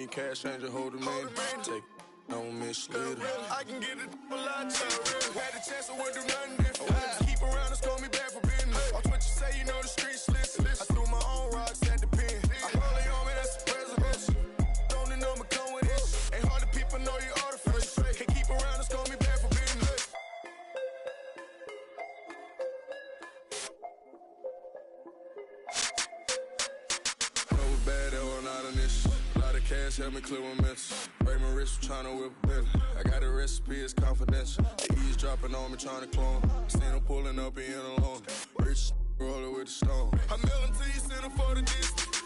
cash changer, hold a minute. Take don't mislead her. I can get it a lot cheaper. Had a chance, I wouldn't do nothing different. Keep around and call me back for business. Watch what you say, you know the streets listen. I threw my own rocks at the pen. I hold it on me, that's the president. Don't the number come with it. Ain't hard to people know you artificial. Can't keep around and call me back for business. Know bad, that one out of this. A lot of cash help me clear my mess. Break my wrist, tryna whip a belly. I got a recipe, it's confidential. The eavesdropping on me, tryna clone. Seen him pulling up, he in alone. Rich roller with the stone. I mail him to you, send him for the distance.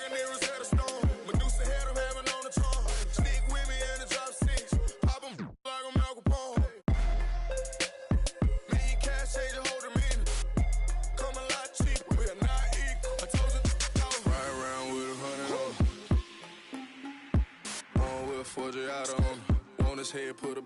And there was at a stone. Medusa had him having on the tongue. Sneak with me and the drop six. Pop him like I'm Al Capone. Me and cash changer, hold a minute. Come a lot cheaper, we are not equal. I told you, ride around with 100 on me. On with a 40 out on me. On his head, put a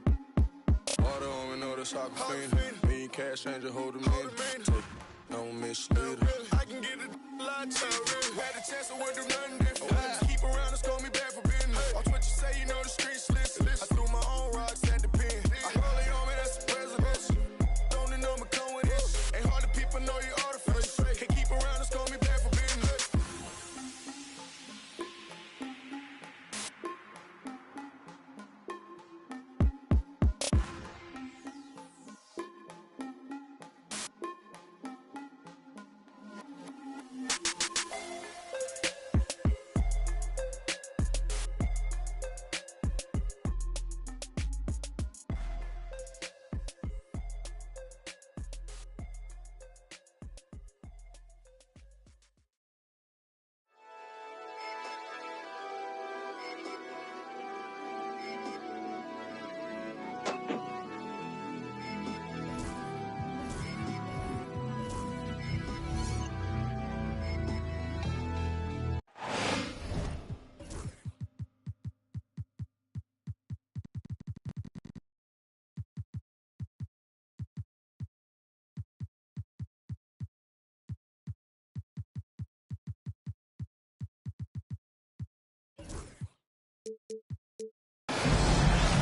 water on me, know that's Aquafina. Me and cash changer, hold a minute. Don't mislead her. I can get it a lot cheaper. Had a chance, I wouldn't do nothing different. Keep around and call me back for business. Watch what you say, you know the streets listen. I threw my own rocks at the pen. I hold it on me, that's the president. Don't the number come with it. Ain't hard to people know you artificial. Can't keep around and call me back for business.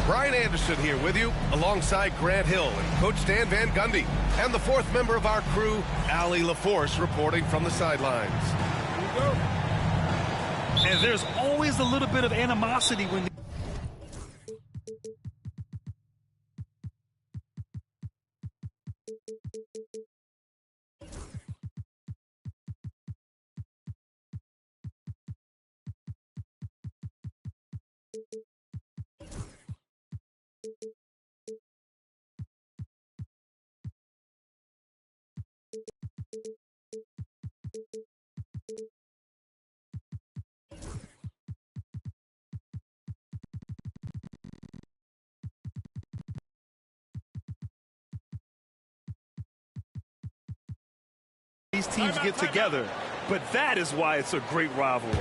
Brian Anderson here with you, alongside Grant Hill and Coach Dan Van Gundy, and the fourth member of our crew, Allie LaForce, reporting from the sidelines. Here we go. And there's always a little bit of animosity when these teams get together, but that is why it's a great rivalry.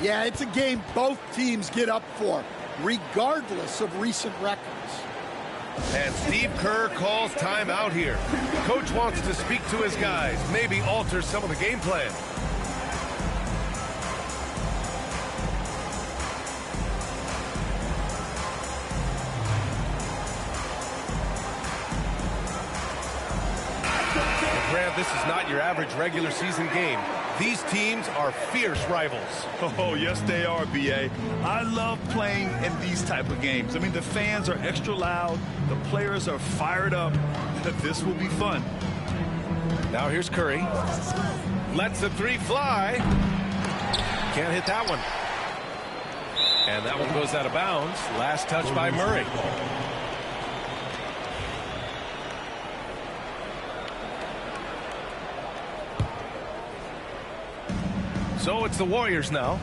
Yeah, it's a game both teams get up for, regardless of recent records. And Steve Kerr calls timeout here. Coach wants to speak to his guys, maybe alter some of the game plan. Grant, this is not your average regular season game. These teams are fierce rivals. Oh, yes, they are, B.A. I love playing in these type of games. I mean, the fans are extra loud. The players are fired up. This will be fun. Now here's Curry. Lets the three fly. Can't hit that one. And that one goes out of bounds. Last touch by Murray. So it's the Warriors now.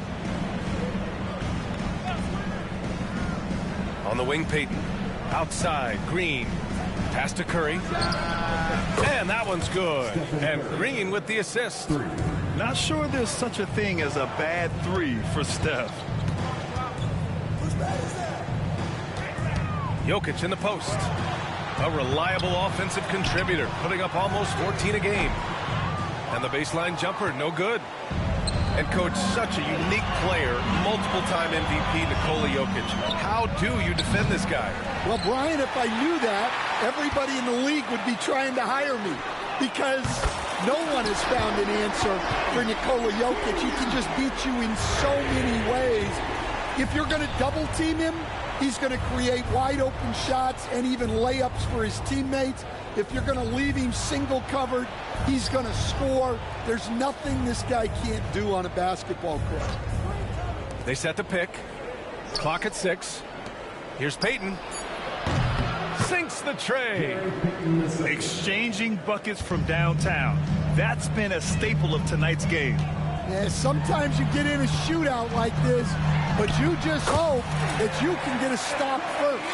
On the wing, Payton. Outside, Green. Pass to Curry. And that one's good. And Green with the assist. Not sure there's such a thing as a bad three for Steph. Jokic in the post. A reliable offensive contributor, putting up almost 14 a game. And the baseline jumper, no good. And, Coach, such a unique player, multiple-time MVP Nikola Jokic. How do you defend this guy? Well, Brian, if I knew that, everybody in the league would be trying to hire me because no one has found an answer for Nikola Jokic. He can just beat you in so many ways. If you're going to double-team him, he's going to create wide-open shots and even layups for his teammates. If you're going to leave him single-covered, he's going to score. There's nothing this guy can't do on a basketball court. They set the pick. Clock at 6. Here's Payton. Sinks the tray. Exchanging buckets from downtown. That's been a staple of tonight's game. Yeah, sometimes you get in a shootout like this, but you just hope that you can get a stop first.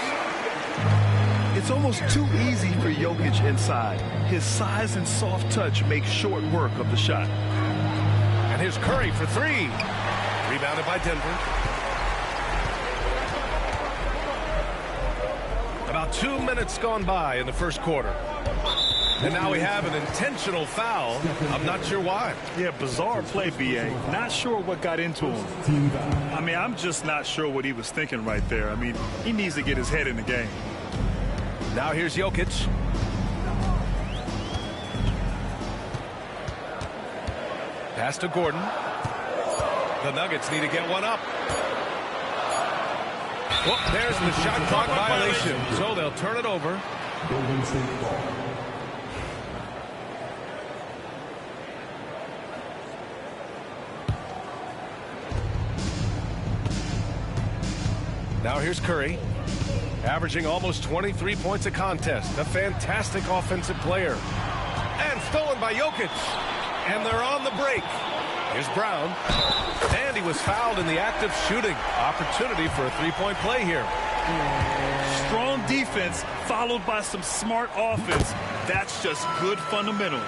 It's almost too easy for Jokic inside. His size and soft touch make short work of the shot. And here's Curry for 3. Rebounded by Denver. About 2 minutes gone by in the first quarter. And now we have an intentional foul. I'm not sure why. Yeah, bizarre play, B.A. Not sure what got into him. I mean, I'm just not sure what he was thinking right there. I mean, he needs to get his head in the game. Now here's Jokic. Pass to Gordon. The Nuggets need to get one up. Whoop, there's the shot clock violation. So they'll turn it over. Golden State ball. Now here's Curry, averaging almost 23 points a contest. A fantastic offensive player. And stolen by Jokic. And they're on the break. Here's Brown. And he was fouled in the act of shooting. Opportunity for a three-point play here. Strong defense followed by some smart offense. That's just good fundamentals.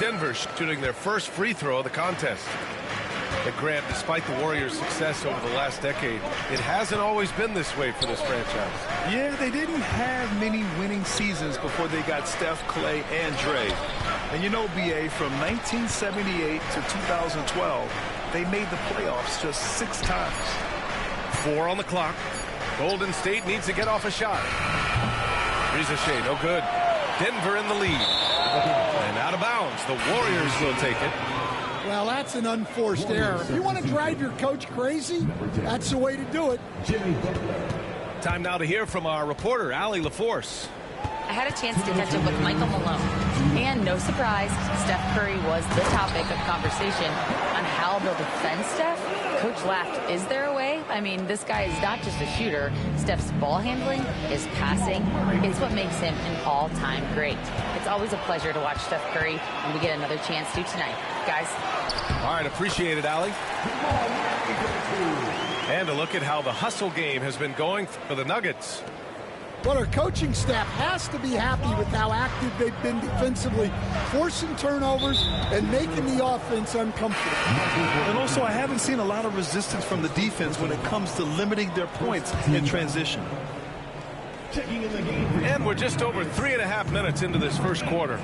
Denver shooting their first free throw of the contest. But Grant, despite the Warriors' success over the last decade, it hasn't always been this way for this franchise. Yeah, they didn't have many winning seasons before they got Steph, Clay, and Dre. And you know, B.A., from 1978 to 2012, they made the playoffs just 6 times. 4 on the clock. Golden State needs to get off a shot. Ricochet, no good. Denver in the lead. And out of bounds. The Warriors will take it. Well, that's an unforced error. If you want to drive your coach crazy, that's the way to do it. Time now to hear from our reporter, Allie LaForce. I had a chance to catch up with Michael Malone. And no surprise, Steph Curry was the topic of conversation on how they'll defend Steph. Coach laughed. Is there a way? I mean, this guy is not just a shooter. Steph's ball handling, his passing, it's what makes him an all-time great. It's always a pleasure to watch Steph Curry, and we get another chance to tonight. Guys. All right, appreciate it, Allie. And a look at how the hustle game has been going for the Nuggets. But our coaching staff has to be happy with how active they've been defensively, forcing turnovers and making the offense uncomfortable. And also, I haven't seen a lot of resistance from the defense when it comes to limiting their points in transition. And we're just over 3.5 minutes into this first quarter.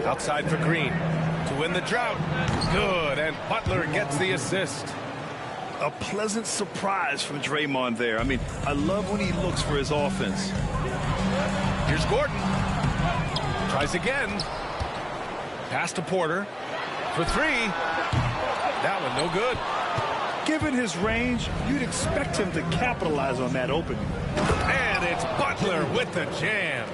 Outside for Green to win the drought. Good, and Butler gets the assist. A pleasant surprise from Draymond there. I mean, I love when he looks for his offense. Here's Gordon. Tries again. Pass to Porter for 3. That one no good. Given his range, you'd expect him to capitalize on that opening. And it's Butler with the jam.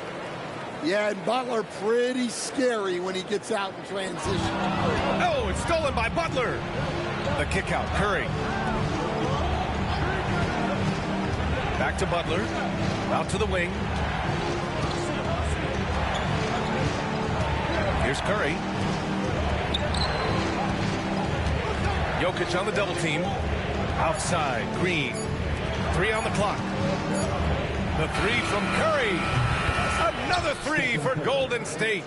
Yeah, and Butler pretty scary when he gets out in transition. Oh, it's stolen by Butler. The kick out, Curry. Back to Butler. Out to the wing. Here's Curry. Jokic on the double team. Outside, Green. 3 on the clock. The 3 from Curry. Another 3 for Golden State.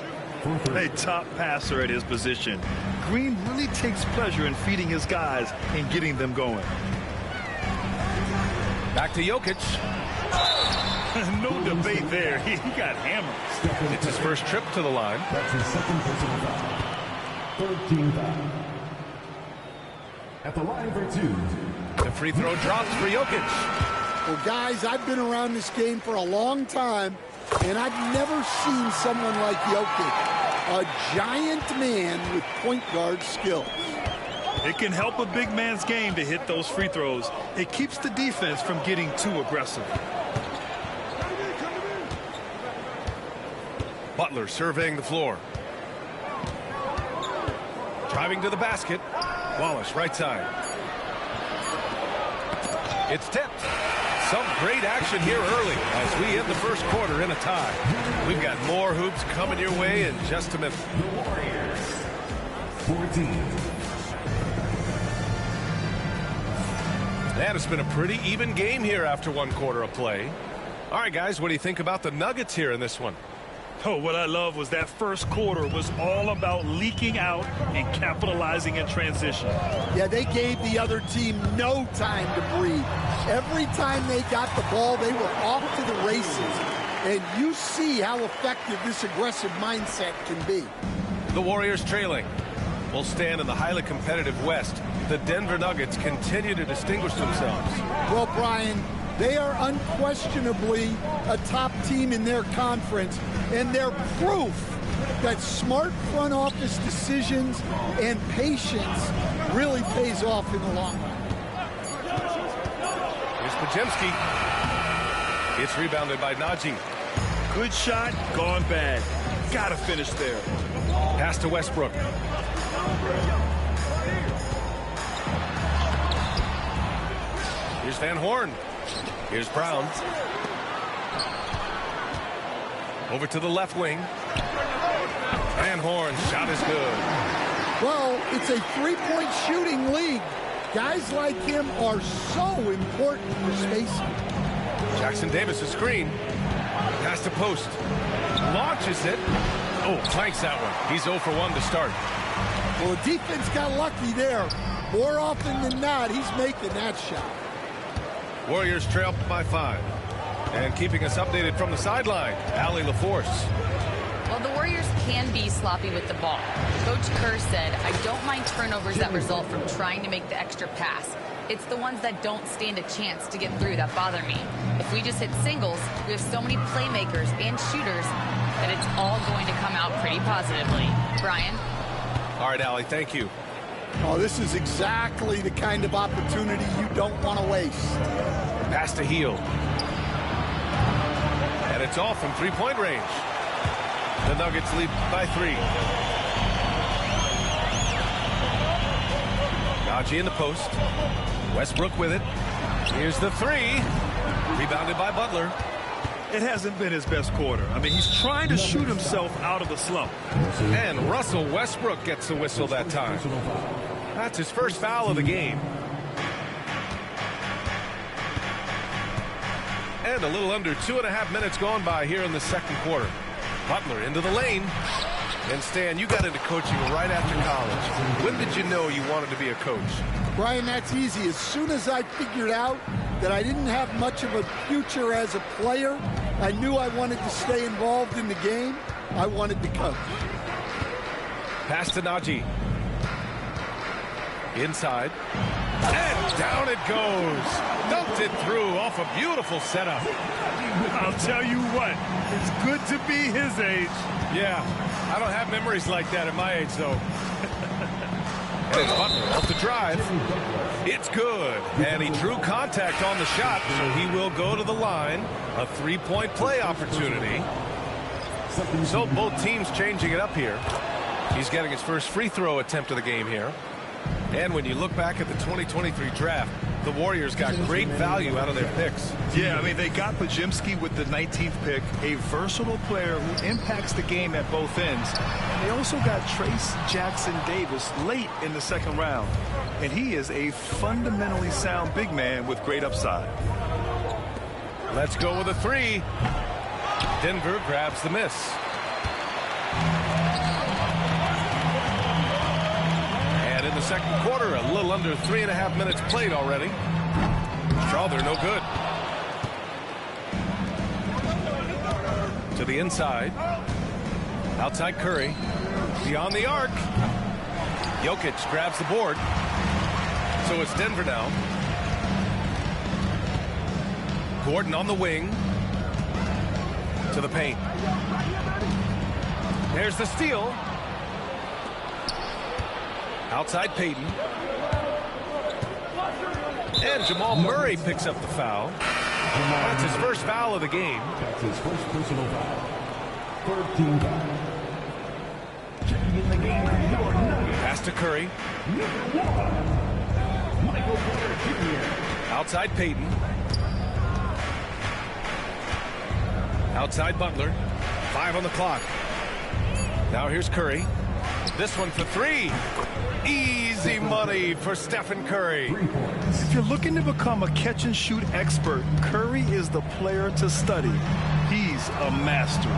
A top passer at his position. Green really takes pleasure in feeding his guys and getting them going. Back to Jokic. No debate there. He got hammered. It's his first trip to the line. That's his second personal foul. 13 foul. at the line for two. The free throw drops for Jokic. Well, guys, I've been around this game for a long time, and I've never seen someone like Jokic, a giant man with point guard skills. It can help a big man's game to hit those free throws. It keeps the defense from getting too aggressive. Butler surveying the floor. Driving to the basket. Wallace, right side. It's tipped. Some great action here early as we end the first quarter in a tie. We've got more hoops coming your way in just a minute. The Warriors, 14. And it's been a pretty even game here after one quarter of play. All right, guys, what do you think about the Nuggets here in this one? Oh, what I love was that first quarter was all about leaking out and capitalizing in transition. Yeah, they gave the other team no time to breathe. Every time they got the ball, they were off to the races. And you see how effective this aggressive mindset can be. The Warriors trailing. Will stand in the highly competitive West. The Denver Nuggets continue to distinguish themselves. Well, Brian, they are unquestionably a top team in their conference, and they're proof that smart front office decisions and patience really pays off in the long run. Here's Podziemski. It's rebounded by Najee. Good shot, gone bad. Gotta finish there. Pass to Westbrook. Here's Van Horn. Here's Brown. Over to the left wing. Van Horn, shot is good. Well, it's a three-point shooting league. Guys like him are so important for spacing. Jackson Davis, a screen. Pass to post. Launches it. Oh, flanks that one. He's 0 for 1 to start. Well, the defense got lucky there. More often than not, he's making that shot. Warriors trail by 5. And keeping us updated from the sideline, Allie LaForce. Well, the Warriors can be sloppy with the ball. Coach Kerr said, I don't mind turnovers that result from trying to make the extra pass. It's the ones that don't stand a chance to get through that bother me. If we just hit singles, we have so many playmakers and shooters that it's all going to come out pretty positively. Brian? All right, Allie, thank you. Oh, this is exactly the kind of opportunity you don't want to waste. Pass to Heel. And it's off from three-point range. The Nuggets lead by 3. Najee in the post. Westbrook with it. Here's the 3. Rebounded by Butler. It hasn't been his best quarter. I mean, he's trying to shoot himself out of the slump. And Russell Westbrook gets the whistle that time. That's his first foul of the game. And a little under 2.5 minutes gone by here in the second quarter. Butler into the lane. And Stan, you got into coaching right after college. When did you know you wanted to be a coach? Brian, that's easy. As soon as I figured out that I didn't have much of a future as a player, I knew I wanted to stay involved in the game. I wanted to coach. Pass to Najee. Inside. And down it goes. Dumped it through off a beautiful setup. I'll tell you what, it's good to be his age. Yeah, I don't have memories like that at my age, though. And it's Butler off the drive. It's good. And he drew contact on the shot, so he will go to the line. A three-point play opportunity. So both teams changing it up here. He's getting his first free throw attempt of the game here. And when you look back at the 2023 draft, the Warriors got great value out of their picks. Yeah, I mean, they got Podziemski with the 19th pick, a versatile player who impacts the game at both ends. And they also got Trace Jackson Davis late in the second round. And he is a fundamentally sound big man with great upside. Let's go with a 3. Denver grabs the miss. And in the second quarter, a little under 3.5 minutes played already. Oh, they're no good. To the inside. Outside Curry. Beyond the arc. Jokic grabs the board. So it's Denver now. Gordon on the wing. To the paint. There's the steal. Outside Payton. And Jamal Murray picks up the foul. That's his first foul of the game. That's his first personal foul. Third team foul. Checking in the game for your Nuggets. Pass to Curry. Michael Porter Jr. Outside Payton. Outside Butler. 5 on the clock. Now here's Curry. This one for 3. Easy money for Stephen Curry. If you're looking to become a catch-and-shoot expert, Curry is the player to study. He's a master.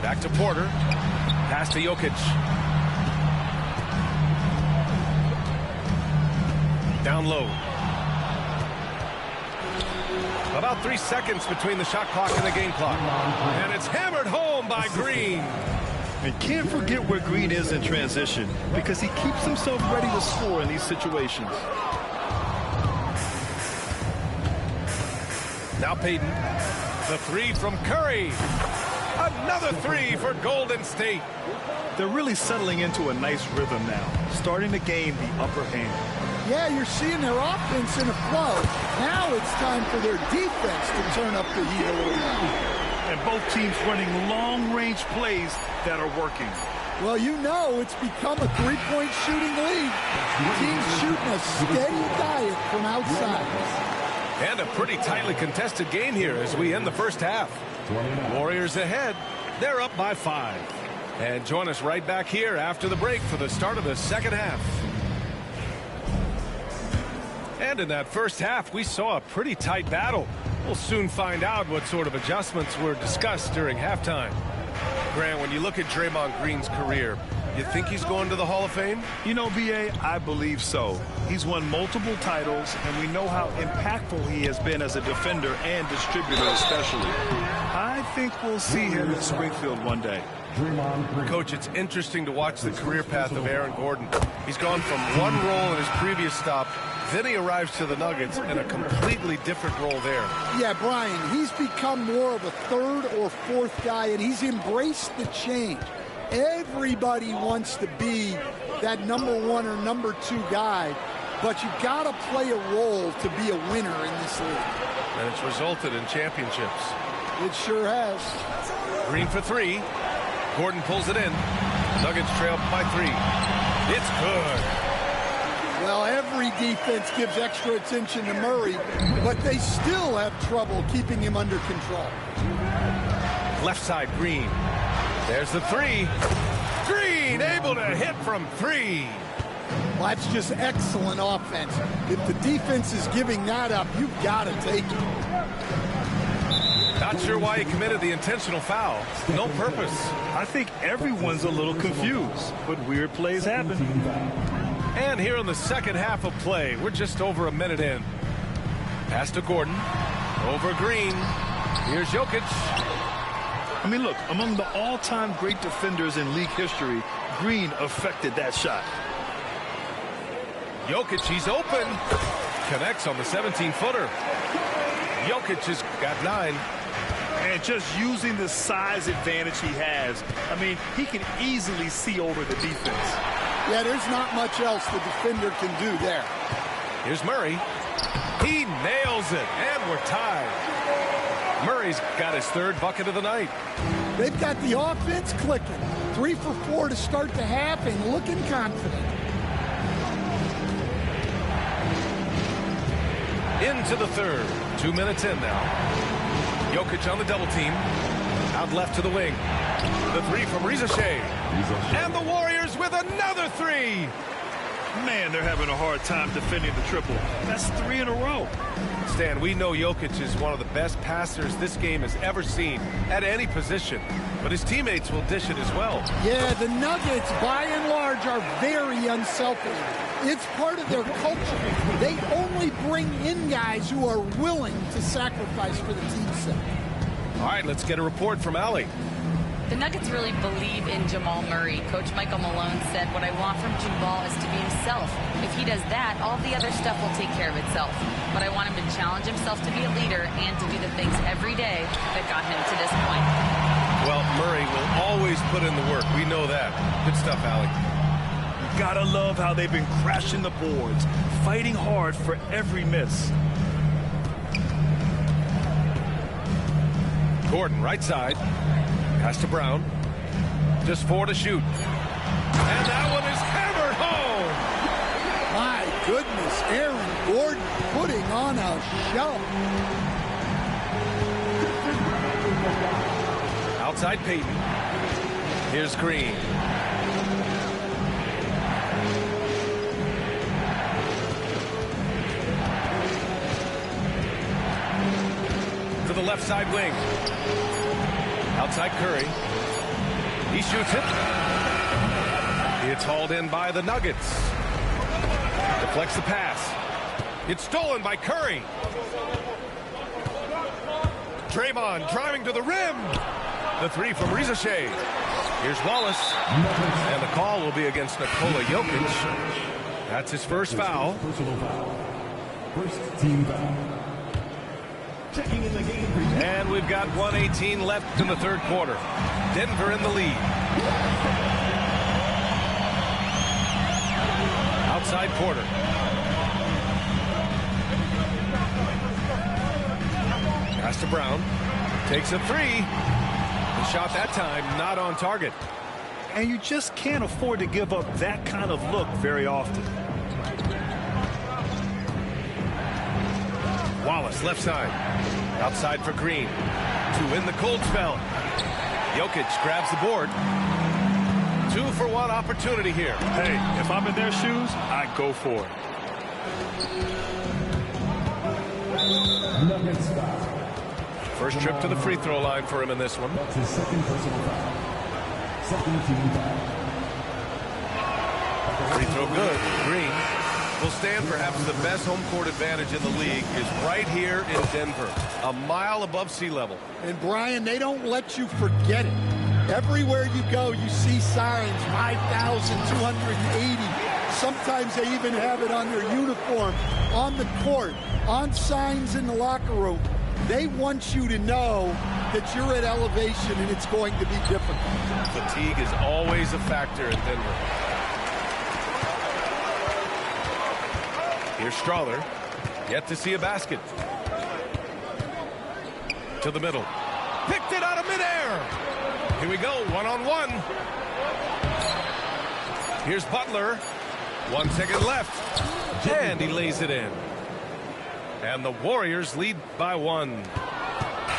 Back to Porter. Pass to Jokic. Down low. About 3 seconds between the shot clock and the game clock. And it's hammered home by Green. And can't forget where Green is in transition, because he keeps himself ready to score in these situations. Now Payton. The 3 from Curry. Another 3 for Golden State. They're really settling into a nice rhythm now, starting to gain the upper hand. Yeah, you're seeing their offense in a flow. Now it's time for their defense to turn up the heat a little bit. And both teams running long-range plays that are working. Well, you know it's become a three-point shooting league. Teams shooting a steady diet from outside. And a pretty tightly contested game here as we end the first half. Warriors ahead. They're up by 5. And join us right back here after the break for the start of the second half. And in that first half, we saw a pretty tight battle. We'll soon find out what sort of adjustments were discussed during halftime. Grant, when you look at Draymond Green's career, you think he's going to the Hall of Fame? You know, B.A., I believe so. He's won multiple titles, and we know how impactful he has been as a defender and distributor especially. I think we'll see him in Springfield one day. Coach, it's interesting to watch the career path of Aaron Gordon. He's gone from one role in his previous stop, then he arrives to the Nuggets in a completely different role there. Yeah, Brian, he's become more of a third or fourth guy, and he's embraced the change. Everybody wants to be that #1 or #2 guy, but you've got to play a role to be a winner in this league. And it's resulted in championships. It sure has. Green for 3. Gordon pulls it in. Nuggets trail by 3. It's good. Well, every defense gives extra attention to Murray, but they still have trouble keeping him under control. Left side, Green. There's the 3. Green able to hit from 3. Well, that's just excellent offense. If the defense is giving that up, you've got to take it. Not sure why he committed the intentional foul. No purpose. I think everyone's a little confused, but weird plays happen. And here in the second half of play, we're just over a minute in. Pass to Gordon. Over Green. Here's Jokic. I mean, look, among the all-time great defenders in league history, Green affected that shot. Jokic, he's open. Connects on the 17-footer. Jokic has got 9. And just using the size advantage he has, I mean, he can easily see over the defense. Yeah, there's not much else the defender can do there. Here's Murray. He nails it, and we're tied. Murray's got his 3rd bucket of the night. They've got the offense clicking. 3 for 4 to start the half and looking confident. Into the 3rd. 2 minutes in now. Jokic on the double team. Out left to the wing. The 3 from Riza Shea. And the Warriors with another 3. Man, they're having a hard time defending the triple. That's 3 in a row. Stan, we know Jokic is one of the best passers this game has ever seen at any position. But his teammates will dish it as well. Yeah, the Nuggets, by and large, are very unselfish. It's part of their culture. They only bring in guys who are willing to sacrifice for the team's sake. All right, let's get a report from Allie. The Nuggets really believe in Jamal Murray. Coach Michael Malone said, what I want from Jamal is to be himself. If he does that, all the other stuff will take care of itself. But I want him to challenge himself to be a leader and to do the things every day that got him to this point. Well, Murray will always put in the work. We know that. Good stuff, Allie. Gotta love how they've been crashing the boards, fighting hard for every miss. Gordon, right side. Pass to Brown. Just 4 to shoot. And that one is hammered home. My goodness, Aaron Gordon putting on a show. Outside Payton. Here's Green. To the left side wing. Outside Curry. He shoots it. It's hauled in by the Nuggets. Deflects the pass. It's stolen by Curry. Draymond driving to the rim. The three from Reza Shea. Here's Wallace. And the call will be against Nikola Jokic. That's his first foul. Personal foul. First team foul. Checking in the game. And we've got 1:18 left in the third quarter. Denver in the lead. Outside Porter. Pass to Brown. Takes a three. The shot that time not on target. And you just can't afford to give up that kind of look very often. Wallace left side. Outside for Green. To win the cold spell. Jokic grabs the board. 2-for-1 opportunity here. Hey, if I'm in their shoes, I go for it. Nuggets foul. First trip to the free throw line for him in this one. That's his second personal foul. Second team foul. Free throw good. Green will stand. Perhaps the best home court advantage in the league is right here in Denver, a mile above sea level. And Brian, they don't let you forget it. Everywhere you go, you see signs, 5,280. Sometimes they even have it on their uniform, on the court, on signs in the locker room. They want you to know that you're at elevation and it's going to be difficult. Fatigue is always a factor in Denver. Here's Strawther. Yet to see a basket. To the middle. Picked it out of midair. Here we go, one-on-one. Here's Butler. 1 second left. And he lays it in. And the Warriors lead by 1.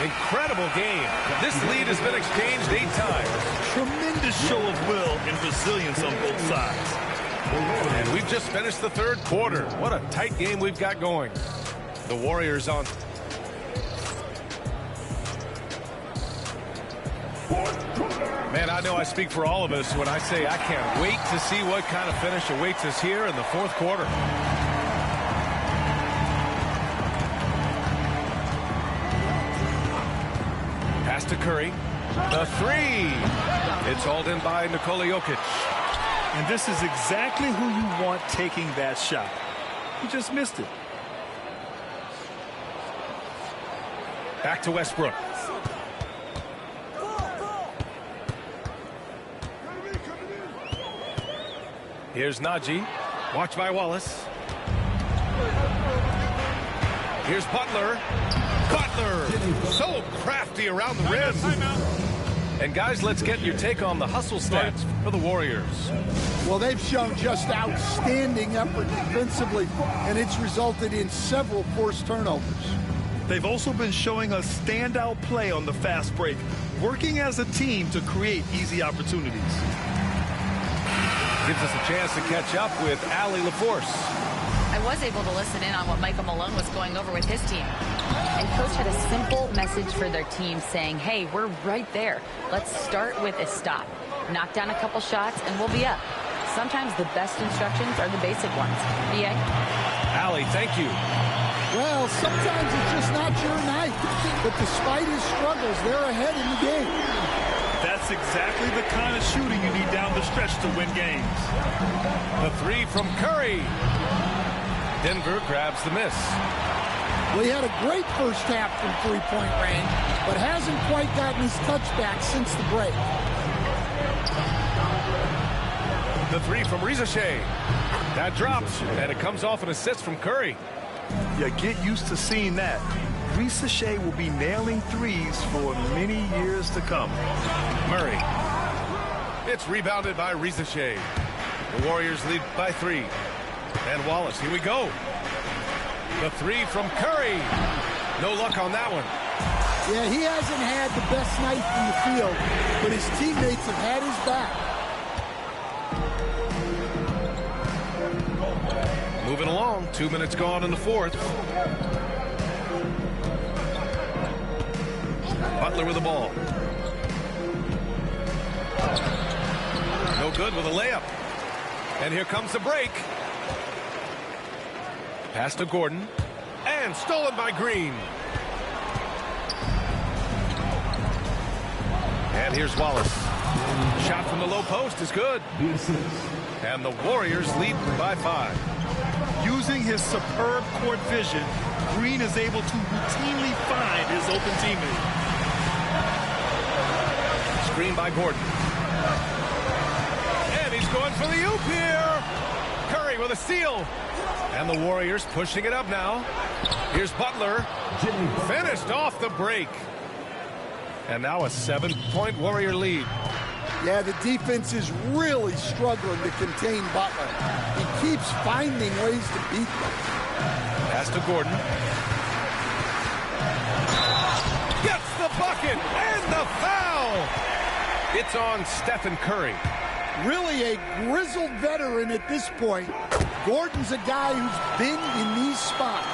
Incredible game. This lead has been exchanged 8 times. Tremendous show of will and resilience on both sides. And we've just finished the third quarter. What a tight game we've got going. The Warriors on. Man, I know I speak for all of us when I say I can't wait to see what kind of finish awaits us here in the fourth quarter. Pass to Curry. The three. It's hauled in by Nikola Jokic. And this is exactly who you want taking that shot. He just missed it. Back to Westbrook. Here's Najee. Watched by Wallace. Here's Butler. Butler, so crafty around the rim. And guys, let's get your take on the hustle stats for the Warriors. Well, they've shown just outstanding effort defensively, and it's resulted in several forced turnovers. They've also been showing a standout play on the fast break, working as a team to create easy opportunities. Gives us a chance to catch up with Allie LaForce. I was able to listen in on what Michael Malone was going over with his team. And Coach had a simple message for their team saying, hey, we're right there. Let's start with a stop. Knock down a couple shots and we'll be up. Sometimes the best instructions are the basic ones. B.A.? Allie, thank you. Well, sometimes it's just not your night. But despite his struggles, they're ahead in the game. That's That's exactly the kind of shooting you need down the stretch to win games. The three from Curry. Denver grabs the miss. Well, he had a great first half from three-point range, but hasn't quite gotten his touchback since the break. The three from Rizachet. That drops, and it comes off an assist from Curry. Yeah, get used to seeing that. Rizachet will be nailing threes for many years to come. Murray. It's rebounded by Rizachet. The Warriors lead by 3. And Wallace, here we go. The three from Curry. No luck on that one. Yeah, he hasn't had the best night in the field, but his teammates have had his back. Moving along, 2 minutes gone in the fourth. Butler with the ball. No good with a layup. And here comes the break. Pass to Gordon. And stolen by Green. And here's Wallace. Shot from the low post is good. And the Warriors lead by 5. Using his superb court vision, Green is able to routinely find his open teammate. Screen by Gordon. And he's going for the oop here. Curry with a steal. And the Warriors pushing it up now. Here's Butler. Finished off the break. And now a 7-point Warrior lead. Yeah, the defense is really struggling to contain Butler. He keeps finding ways to beat them. Pass to Gordon. Gets the bucket and the foul. It's on Stephen Curry. Really a grizzled veteran at this point. Gordon's a guy who's been in these spots.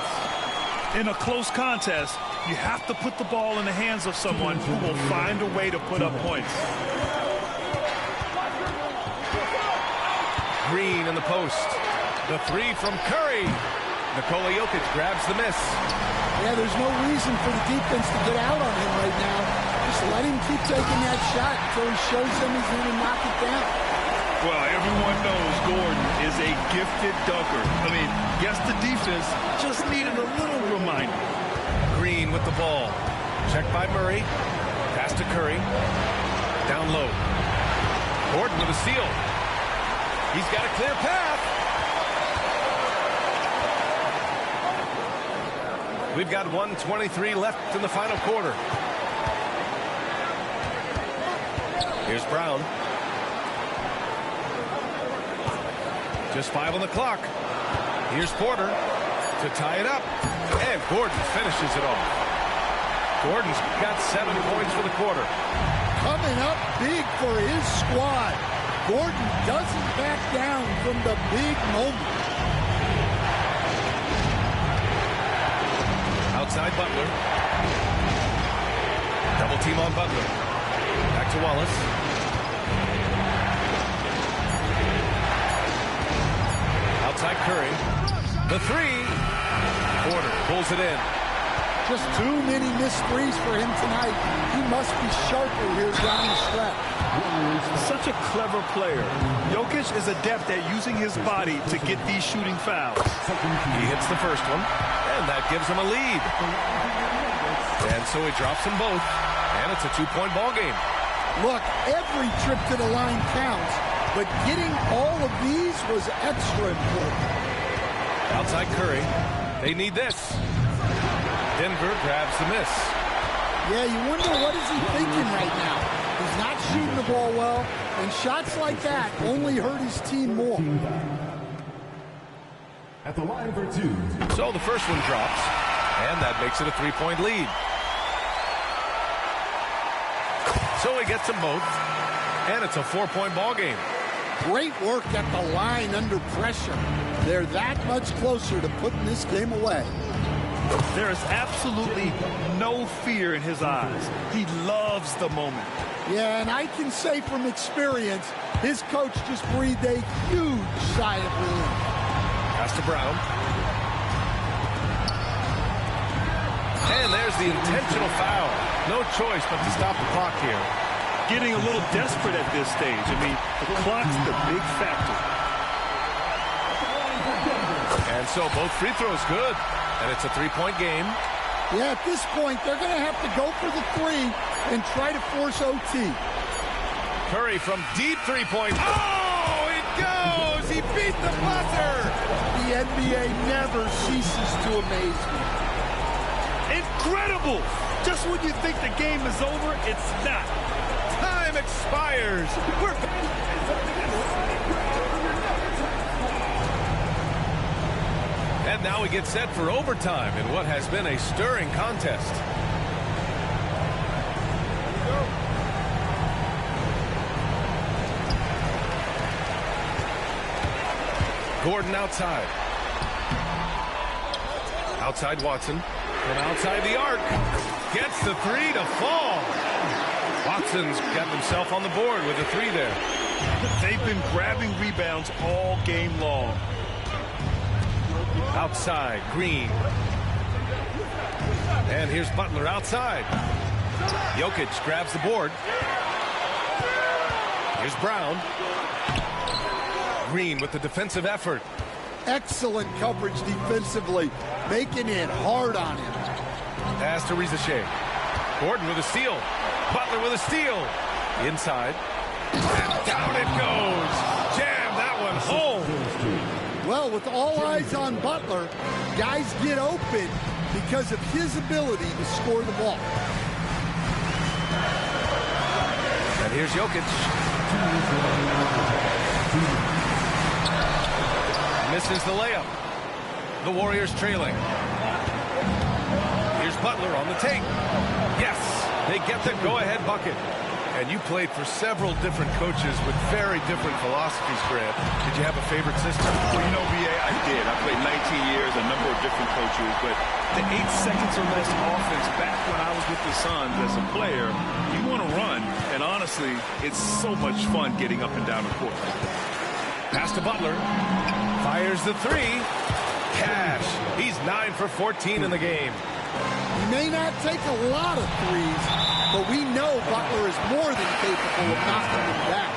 In a close contest, you have to put the ball in the hands of someone who will find a way to put up points. Green in the post. The three from Curry. Nikola Jokic grabs the miss. Yeah, there's no reason for the defense to get out on him right now. Just let him keep taking that shot until he shows them he's going to knock it down. Well, everyone knows Gordon is a gifted dunker. I mean, yes, the defense just needed a little reminder. Green with the ball. Checked by Murray. Pass to Curry. Down low. Gordon with a steal. He's got a clear path. We've got 1:23 left in the final quarter. Here's Brown. Just 5 on the clock. Here's Porter to tie it up. And Gordon finishes it off. Gordon's got 7 points for the quarter. Coming up big for his squad. Gordon doesn't back down from the big moment. Outside Butler. Double team on Butler. Back to Wallace. Outside Curry. The three. Porter pulls it in. Just too many missed threes for him tonight. He must be sharper here down the stretch. Such a clever player. Jokic is adept at using his body to get these shooting fouls. He hits the first one, and that gives him a lead. And so he drops them both, and it's a 2-point ball game. Look, every trip to the line counts, but getting all of these was extra important. Outside Curry. They need this. Denver grabs the miss. Yeah, you wonder what is he thinking right now. He's not shooting the ball well, and shots like that only hurt his team more. At the line for 2. So the first one drops, and that makes it a 3-point lead. So he gets them both, and it's a 4-point ball game. Great work at the line under pressure. They're that much closer to putting this game away. There is absolutely no fear in his eyes. He loves the moment. Yeah, and I can say from experience, his coach just breathed a huge sigh of relief. Pass to Brown. And there's the intentional foul. No choice but to stop the clock here. getting a little desperate at this stage. I mean, the clock's the big factor. And so both free throws good. And it's a three-point game. Yeah, at this point, they're going to have to go for the three and try to force OT. Curry from deep three-point. Oh, it goes! He beat the buzzer! The NBA never ceases to amaze me. Incredible! Just when you think the game is over, it's not. Time expires. And now we get set for overtime in what has been a stirring contest. Gordon outside. Outside Watson. From outside the arc. Gets the three to fall. Watson's got himself on the board with a three there. They've been grabbing rebounds all game long. Outside, Green. And here's Butler outside. Jokic grabs the board. Here's Brown. Green with the defensive effort. Excellent coverage defensively, making it hard on him. Pass to Rizachet. Gordon with a steal. Butler with a steal. Inside. And down it goes. Jam that one home. Well, with all eyes on Butler, guys get open because of his ability to score the ball. And here's Jokic. Misses the layup. The Warriors trailing. Here's Butler on the take. Yes, they get the go-ahead bucket. And you played for several different coaches with very different philosophies, Grant. Did you have a favorite system? Well, you know, B.A., I did. I played 19 years, a number of different coaches, but the 8 seconds or less offense back when I was with the Suns as a player, you want to run, and honestly, it's so much fun getting up and down the court. Pass to Butler. Fires the three. Cash. He's 9 for 14 in the game. He may not take a lot of threes, but we know Butler is more than capable of knocking them down.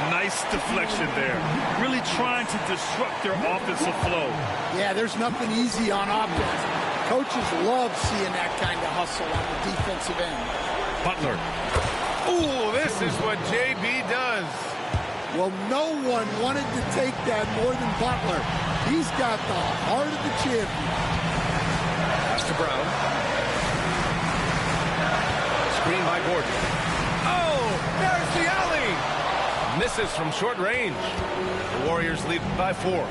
Nice deflection there. Really trying to disrupt their offensive flow. Yeah, there's nothing easy on offense. Coaches love seeing that kind of hustle on the defensive end. Butler. Ooh, this is what JB does. Well, no one wanted to take that more than Butler. He's got the heart of the champion. Pass to Brown. Screen by Gordon. Oh, there's the alley. Misses from short range. The Warriors lead by 4.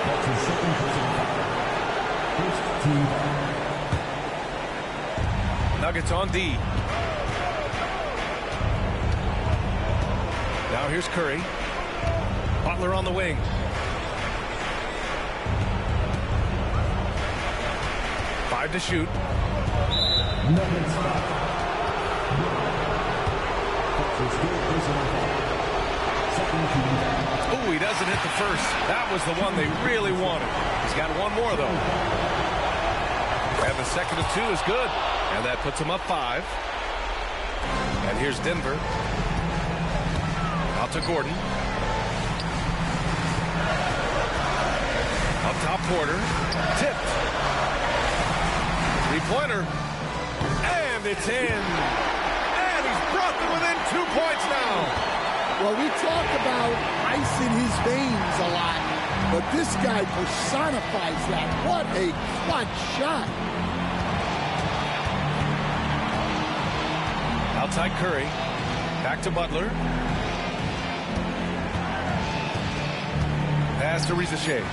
That's his second personal foul. First team foul. Nuggets on D. Now here's Curry. Butler on the wing. Five to shoot. Nuggets foul. That's his third personal foul. Second team foul. Oh, he doesn't hit the first. That was the one they really wanted. He's got one more, though. And the second of 2 is good. And that puts him up 5. And here's Denver. Out to Gordon. Up top Porter. Tipped. Three-pointer. And it's in. And he's brought them within 2 points now. Well, we talk about ice in his veins a lot, but this guy personifies that. What a clutch shot. Outside Curry. Back to Butler. Pass to Rizachet.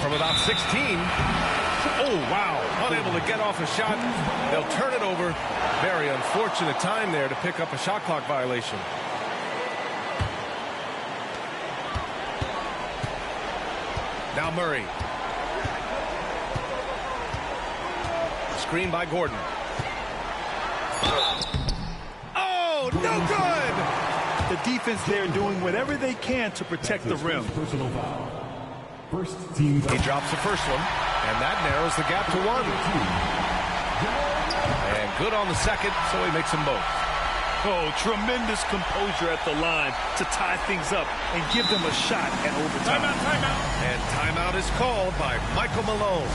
From about 16. Oh, wow. Unable to get off a shot. They'll turn it over. Very unfortunate time there to pick up a shot clock violation. Now Murray. Screen by Gordon. Oh, no good! The defense there doing whatever they can to protect the rim. Personal foul. First team foul. He drops the first one. And that narrows the gap to 1. And good on the second, so he makes them both. Oh, tremendous composure at the line to tie things up and give them a shot at overtime. Timeout. And timeout is called by Michael Malone.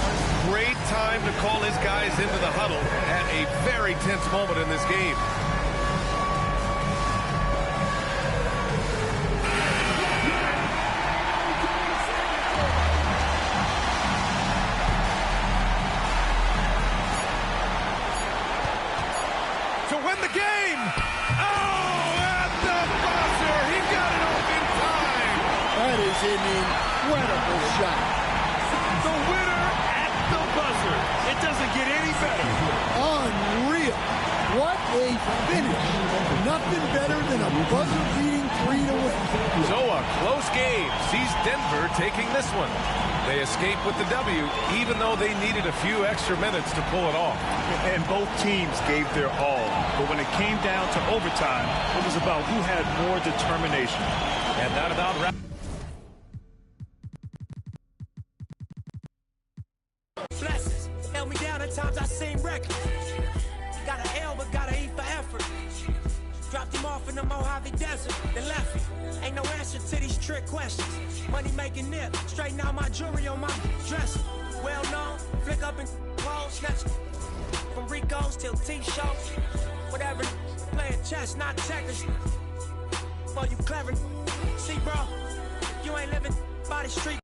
Great time to call his guys into the huddle at a very tense moment in this game. To win the game! Oh, at the buzzer! He got it off in time! That is an incredible shot. The winner at the buzzer. It doesn't get any better. Unreal. What a finish. Nothing better than a buzzer-beating 3-to-win. So a close game sees Denver taking this one. They escape with the W, even though they needed a few extra minutes to pull it off. And both teams gave their all. But when it came down to overtime, it was about who had more determination. And that about wraps. Blessings held me down at times I seem reckless. Got an L but got an E for effort. Dropped him off in the Mojave Desert, then left him. Ain't no answer to these trick questions. Money making nip, straighten out my jewelry on my dresser. Well known, flick up and clothes, snatch from Rico's till T-shows. Whatever, playing chess, not checkers. Well, you clever. See, bro, you ain't living by the street.